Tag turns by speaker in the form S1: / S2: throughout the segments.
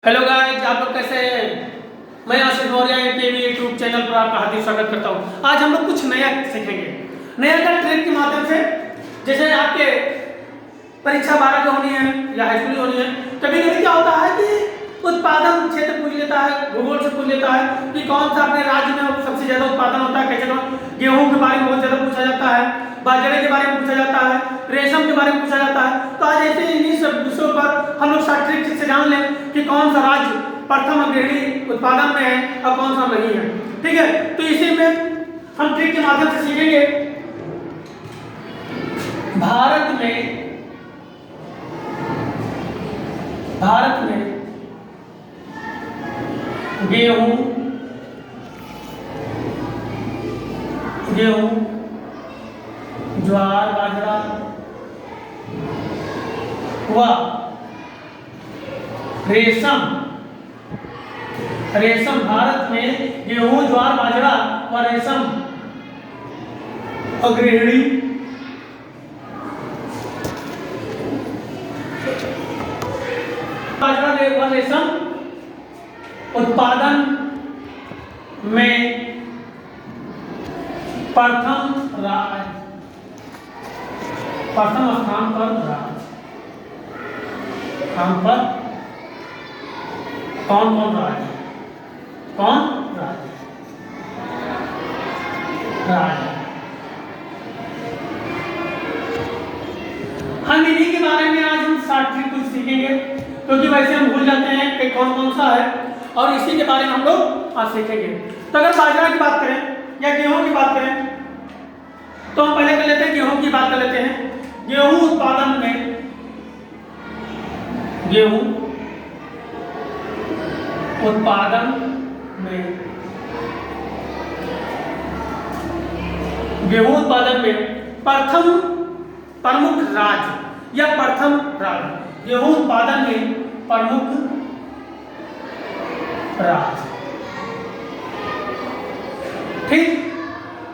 S1: Hello guys, आप लोग कैसे हैं? मैं आशीष मौर्य टीवी यूट्यूब चैनल पर आपका हार्दिक स्वागत करता हूं। आज हम लोग कुछ नया सीखेंगे। नया का ट्रिक के माध्यम से, जैसे आपके परीक्षा 12 की होनी है या हाई स्कूल की होनी है, कभी कभी क्या होता है कि उत्पादन क्षेत्र पूछ लेता है, भूगोल से पूछ लेता है कि कौन सा अपने राज्य में सबसे ज्यादा उत्पादन होता है, कैसे गेहूं के बारे में बहुत ज्यादा पूछा जाता है, बाजरे के बारे में पूछा जाता है, रेशम के बारे में पूछा जाता है। तो आज ऐसे इन्हीं सब विषयों पर हम लोग शार्ट ट्रिक से जान लें कि कौन सा राज्य प्रथम अग्रणी उत्पादन में है और कौन सा नहीं है। ठीक है, तो इसी में हम ट्रिक के माध्यम से सीखेंगे। भारत में गेहूं ज्वार बाजरा व रेशम भारत में गेहूं ज्वार बाजरा व रेशम अग्रणी बाजरा व रेशम उत्पादन में प्रथम स्थान पर कौन राज्य हम इन्हीं के बारे में आज हम शार्ट ट्रिक कुछ सीखेंगे, क्योंकि वैसे हम भूल जाते हैं कि कौन कौन सा है, और इसी के बारे में हम लोग आज सीखेंगे। तो अगर बाजरा की बात करें या गेहूं की बात करें, तो हम पहले कर लेते हैं गेहूं की बात कर लेते हैं। गेहूं उत्पादन में प्रमुख राज्य या प्रथम राज्य, गेहूं उत्पादन में प्रमुख राज्य। ठीक,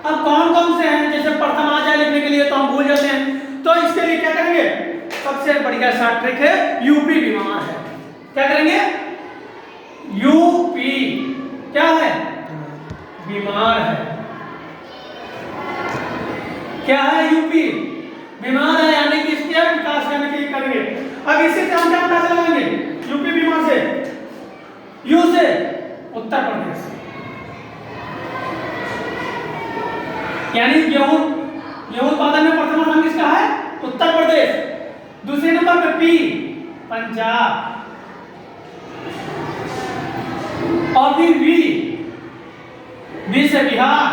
S1: अब कौन कौन से हैं, जैसे प्रथम आ जाए लिखने के लिए तो हम भूल जाते हैं, तो इसके लिए क्या करेंगे? सबसे बढ़िया शार्ट ट्रिक है यूपी बीमार है। क्या करेंगे? यूपी क्या है? बीमार है। क्या है? यूपी बीमार है, यानी कि इसके विकास करने के लिए करेंगे। अब इससे हम क्या पता चलाएंगे? यूपी बीमार से यू से उत्तर प्रदेश, यानी गेहूं उत्पादन में प्रथम स्थान किसका है? उत्तर प्रदेश। दूसरे नंबर पे पी पंजाब, और फिर बी से बिहार,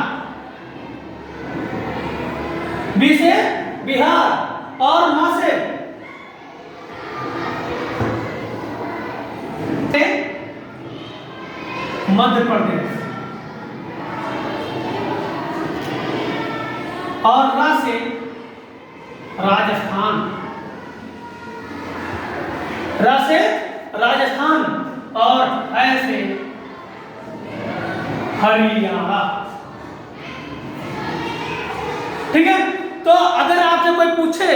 S1: और मां से मध्य प्रदेश, और रा से राजस्थान, और ऐसे हरियाणा। ठीक है, तो अगर आपसे कोई पूछे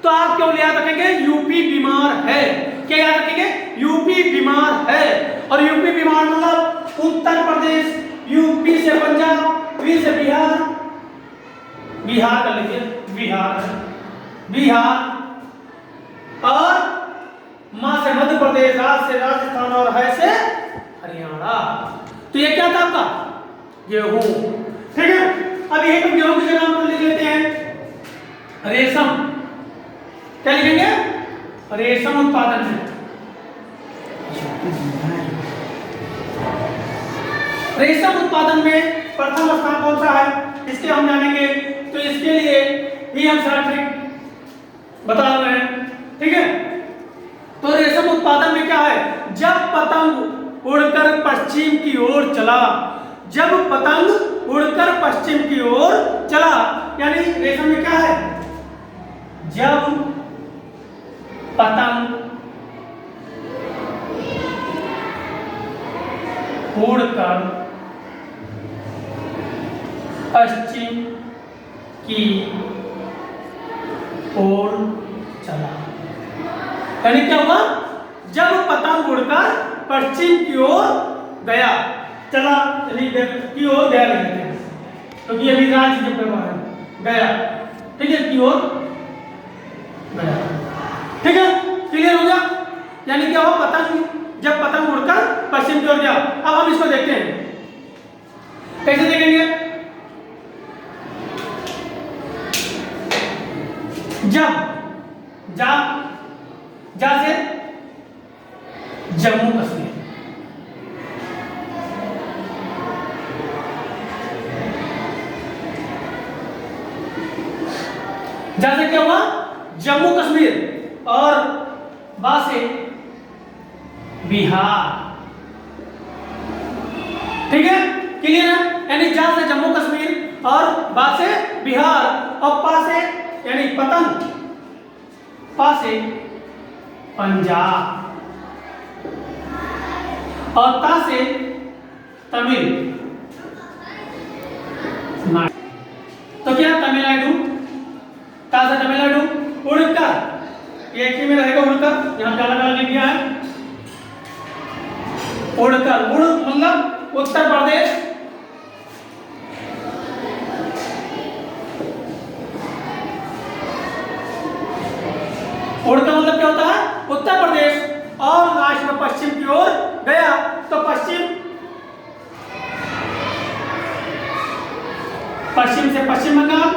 S1: तो आप क्यों याद रखेंगे? यूपी बीमार है। क्या याद रखेंगे? यूपी बीमार है। और यूपी बीमार मतलब उत्तर प्रदेश, यूपी से पंजाब, बी से बिहार कर लीजिए, बिहार, और मां से मध्य प्रदेश, राज से राजस्थान, और है से हरियाणा। तो ये क्या था आपका? गेहूं। ठीक है, अब यही पर गेहूं की जगह हम लिख लेते हैं रेशम। क्या लिखेंगे? रेशम उत्पादन में प्रथम स्थान कौन सा है, इसके हम जानेंगे। तो इसके लिए भी हम शार्ट ट्रिक बता रहे हैं। ठीक है, तो रेशम उत्पादन में क्या है? जब पतंग उड़कर पश्चिम की ओर चला, यानी रेशम में क्या है? जब पतंग उड़कर पश्चिम की ओर चला। यानी क्या हुआ? जब पतंग उड़कर पश्चिम की ओर गया, चला की ओर गया लिखते हैं क्योंकि अभी राज्य के प्रभाव है, गया, ठीक है, की ओर गया, ठीक है, क्लियर हो गया। यानी क्या हुआ, पतंग, जब पतंग उड़कर पश्चिम की ओर गया। अब हम इसको देखते हैं, कैसे देखेंगे, जब जा से जम्मू कश्मीर, जा से क्या हुआ, जम्मू कश्मीर, और बा से बिहार, ठीक है, क्लियर है। यानी जा से जम्मू कश्मीर और बा से बिहार और पा से यानी पतंग, पा से पंजाब और ता से तमिल नाडु। तो क्या तमिलनाडु, ता से तमिलनाडु, उड़कर एक ही में रहेगा, उड़कर, यहां पे अलग अलग लिख दिया है, उड़कर, उड़ मतलब उत्तर प्रदेश, उड़कर मतलब क्या होता है, उत्तर प्रदेश, और लास्ट में पश्चिम की ओर गया, तो पश्चिम से पश्चिम बंगाल,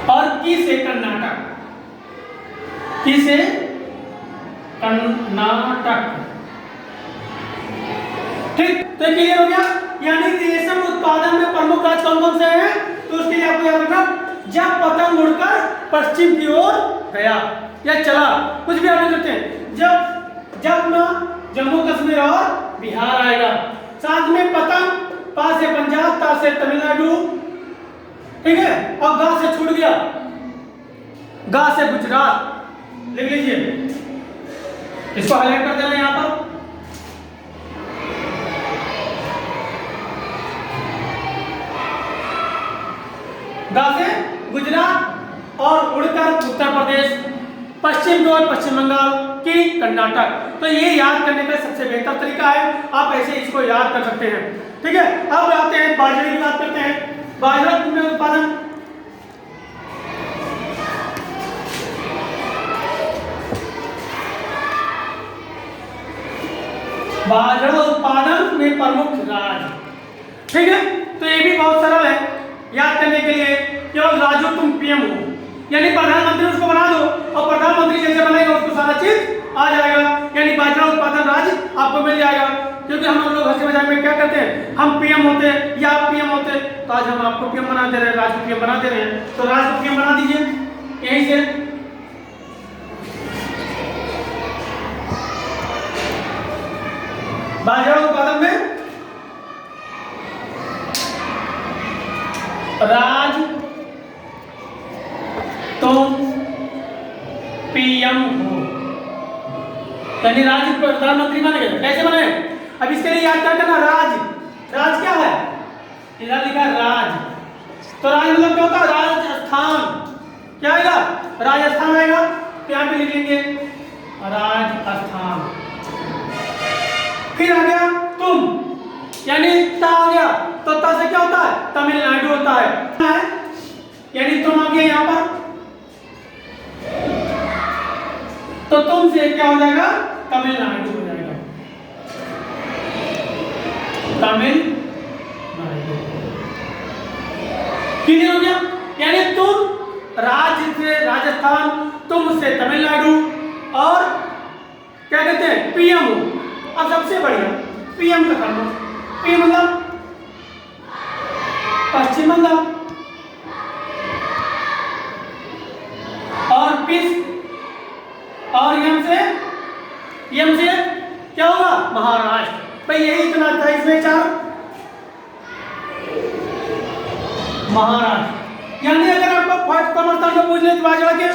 S1: और की से कर्नाटक, की से कर्नाटक, ठीक, तो क्लियर हो गया। यानी रेशम उत्पादन में प्रमुख राज्य कौन कौन से हैं, तो उसके लिए आपको याद रखना, जब पतंग उड़कर पश्चिम की ओर गया या चला, कुछ भी आप लिख सकते हैं, जब ना जम्मू कश्मीर और बिहार आएगा, साथ में पतंग, पा से पंजाब, ता से तमिलनाडु, ठीक है, और गा से छूट गया, गा से गुजरात, लिख लीजिए, इसको हाईलाइट कर देना यहां पर, गा से गुजरात और उड़कर उत्तर प्रदेश, पश्चिम की ओर पश्चिम बंगाल, की कर्नाटक। तो ये याद करने का सबसे बेहतर तरीका है, आप ऐसे इसको याद कर सकते हैं, ठीक है। अब आते हैं बाजरे की बात करते हैं, बाजरा में उत्पादन, बाजरा उत्पादन में प्रमुख राज्य, ठीक है। तो ये भी बहुत सरल है याद करने के लिए, केवल राजू तुम पीएम हो, यानी प्रधानमंत्री उसको बना दो, और प्रधानमंत्री जैसे बनेगा उसको सारा चीज आ जाएगा, यानी बाजरा उत्पादन राज्य आपको मिल जाएगा। क्योंकि हम लोग हंसी मजाक में क्या करते हैं, हम पीएम होते या आप पीएम होते, तो आज हम आपको पीएम बना दे रहे हैं, राज को पीएम बना दे रहे हैं, तो राज को पीएम बना दीजिए यहीं से। बाजरा उत्पादन में राज तुम पीएम हो, यानी राज्य प्रधानमंत्री बन गए। कैसे बने, अब इसके लिए याद करना, राज क्या है, इधर लिखा राज, तो राज मतलब क्या होता है, राजस्थान, क्या आएगा, राजस्थान आएगा, तो यहाँ पे लिख लेंगे राजस्थान। फिर आ गया तुम, यानी ता आ गया, तो ता से क्या होता है, तमिलनाडु होता है, यानी तुम आ गया यहाँ पर, तो तुम से क्या हो जाएगा, तमिलनाडु हो जाएगा, तमिलनाडु, क्लियर हो गया। यानी तुम राज्य से राजस्थान, तुम से तमिलनाडु, और क्या कहते हैं, पीएम हो। अब सबसे बढ़िया पीएम का करना, पीएम मतलब पश्चिम बंगाल, और पीस, और एम से क्या होगा, महाराष्ट्र। भाई यही इतना था इसमें, चार महाराष्ट्र। यानी अगर आपको प्रथम स्थान में पूछ ले बाजरा के,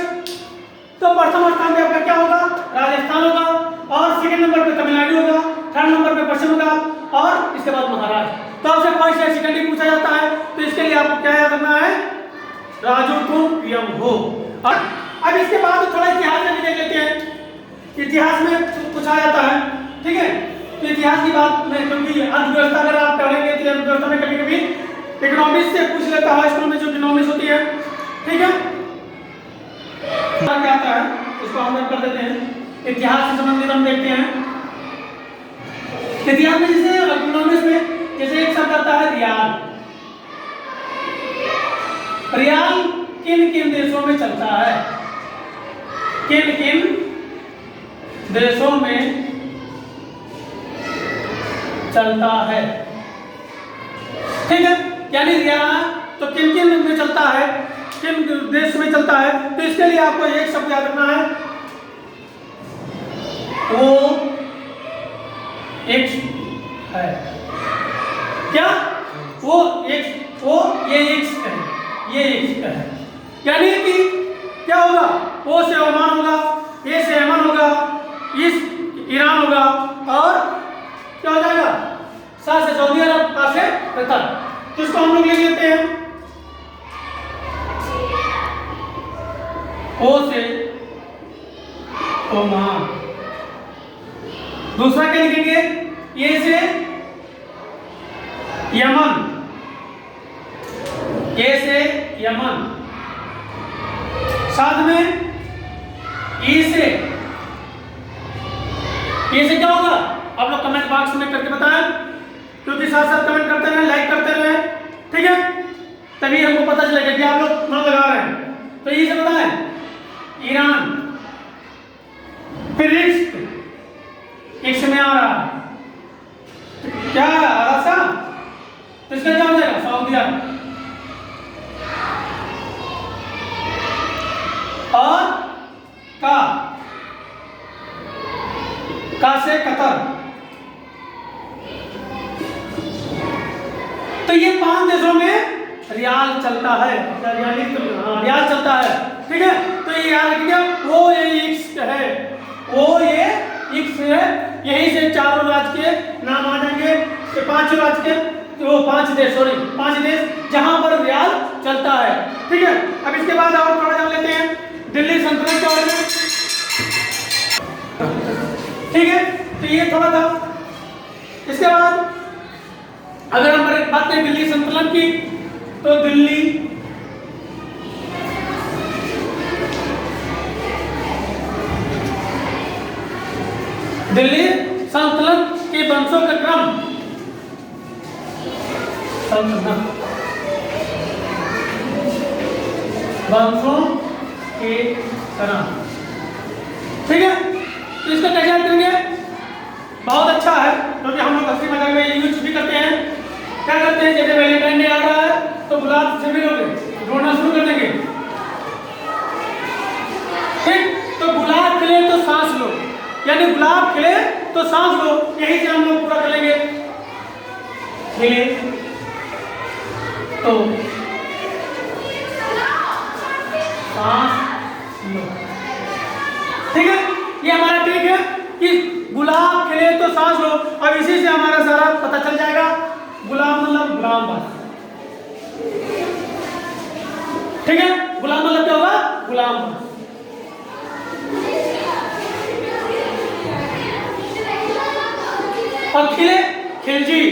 S1: तो प्रथम स्थान पे आपका क्या होगा, राजस्थान होगा, और सेकंड नंबर पे तमिलनाडु होगा, थर्ड नंबर पे पश्चिम बंगाल, और इसके बाद महाराष्ट्र। तो आपसे फर्स्ट या सेकंड पूछा जाता है, तो इसके लिए आपको क्या याद रखना है, राजू तुम पीएम हो। और अब इसके बाद थोड़ा इतिहास इतिहास में पूछा जाता है, ठीक है। तो इतिहास की बात में, क्योंकि अर्थव्यवस्था अगर आप पढ़ेंगे तो अर्थव्यवस्था में कभी कभी इकोनॉमिक्स से पूछ लेता है, स्कूल में जो इकोनॉमिक्स होती है, ठीक है। क्या आता है इसको हम कर देते हैं। इतिहास से संबंधित हम देखते हैं। इतिहास में जैसे इकोनॉमिक्स में जैसे एक शब्द आता है रियाल। रियाल किन किन देशों में चलता है, किन किन देशों में चलता है, ठीक है। यानी रियाल तो किन किन में चलता है, किन देश में चलता है। तो इसके लिए आपको एक शब्द याद रखना है, वो एक है क्या, वो एक, वो ये एक है, ये एक है। यानी कि क्या होगा, ओ से ओमान होगा, ए से यमन होगा, इस ईरान होगा, और क्या हो जाएगा, सा से सऊदी अरब, का से कतर। तो इसको हम लोग लिख लेते हैं, ओ से ओमान। दूसरा क्या लिखेंगे, ए से यमन, ए से यमन, साथ में ई से क्या होगा, आप लोग कमेंट बॉक्स में करके बताएं, क्योंकि साथ साथ कमेंट करते रहे, लाइक करते रहे, ठीक है, तभी हमको पता चलेगा कि आप लोग मन लगा रहे हैं। तो ई से बताएं, ईरान, फिर इक्स में आ रहा है क्या, आरासा, तो इसका क्या हो जाएगा, सऊदी अरब, और का से कतर। तो ये 5 देशों में रियाल चलता है, रियाल चलता है, ठीक है। तो ये याद रखिए, वो ये एक्स है, वो ये एक्स है। यहीं से चारों राज्य के नाम आ जाएंगे, ये 5 राज्य के, वो 5 देश, सॉरी 5 देश जहां पर रियाल चलता है, ठीक है। अब इसके बाद और थोड़ा जान लेते हैं दिल्ली सल्तनत के बारे में, ठीक है। तो ये थोड़ा था। इसके बाद अगर हम बात करें दिल्ली सल्तनत की, तो दिल्ली सल्तनत के वंशों का क्रम, सल्तनत वंशों के क्रम, ठीक है। तो इसका कैसे याद करेंगे, बहुत अच्छा है, क्योंकि हम लोग हंसी मजाक में यूज भी करते हैं। क्या करते हैं, जैसे वैलेंटाइन डे आ रहा है तो गुलाब से मिलोगे, ढूंढना शुरू कर देंगे, ठीक। तो गुलाब खिले तो सांस लो, यानी गुलाब खिले तो सांस लो, यही से हम लोग पूरा कर लेंगे। खिले तो सांस लो, ठीक है। ये हमारा ट्रिक है कि गुलाब खिले तो सांस लो। अब इसी से हमारा सारा पता चल जाएगा, गुलाब मतलब गुलाम बस, ठीक है। गुलाम मतलब क्या होगा, गुलाम बस। और खिले, खिलजी,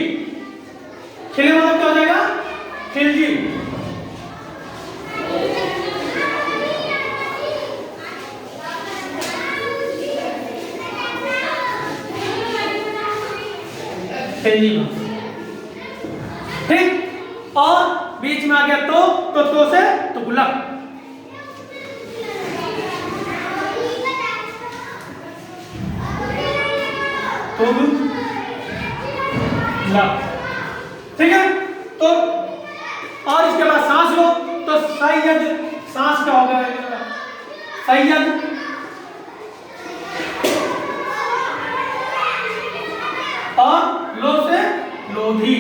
S1: खिले मतलब क्या हो जाएगा, खिलजी। ठीक। और बीच में आ गया तो से तो गुलाब, तो गुलाब, ठीक है। तो और इसके बाद सांस लो, तो सैयद, सांस क्या होगा, सैयद, और लो से लोधी,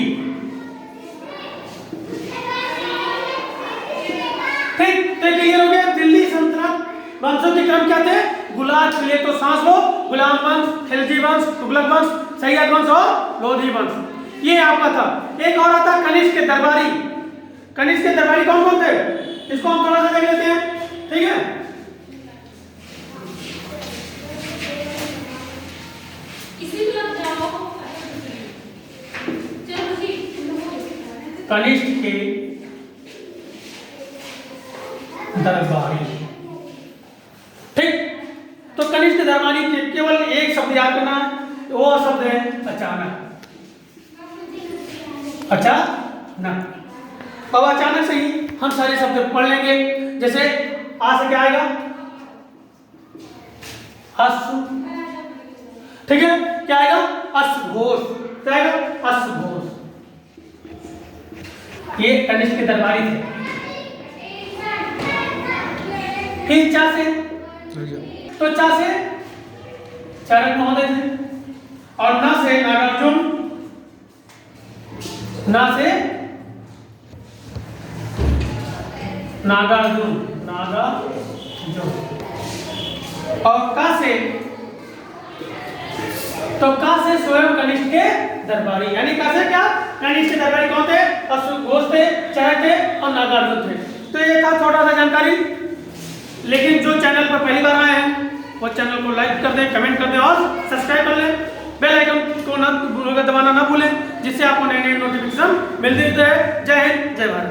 S1: ठीक। तो क्लियर हो गया। दिल्ली सल्तनत वंशों के क्रम क्या थे, गुलाब खिले तो सांस लो, गुलाम वंश, खिलजी वंश, तुगलक वंश, सैयद वंश और लोधी वंश, ये आपका था। एक और आता कनिष्क के दरबारी। कनिष्क के दरबारी कौन कौन थे, इसको हम थोड़ा सा देख लेते हैं, ठीक है। कनिष्ठ के दरबारी। ठीक, तो कनिष्ठ दरबारी के केवल एक शब्द याद करना, वो शब्द है अचानक। अचानक। अब अचानक से ही हम सारे शब्द पढ़ लेंगे। जैसे आ से क्या आएगा? अश्व। ठीक है, क्या आएगा? अश्वघोष। क्या आएगा? अश्वघोष। ये कनिष्ठ के दरबारी थे। फिर चा से, तो चा से चाणक्य महोदय थे। और ना से नागार्जुन, ना से नागार्जुन, नागार्जुन। और का से, तो का से स्वयं कनिष्ठ के दरबारी, यानी का से क्या? कनिष्ठ के दरबारी कौन थे? अश्वघोष थे, चाणक्य थे और नागार्जुन थे। तो ये था छोटा सा जानकारी। लेकिन जो चैनल पर पहली बार आए हैं वो चैनल को लाइक कर दें, कमेंट कर दें और सब्सक्राइब कर लें। बेल आइकन को दबाना ना भूलें, जिससे आपको नए नए नोटिफिकेशन मिलते रहे। जय हिंद, जय भारत।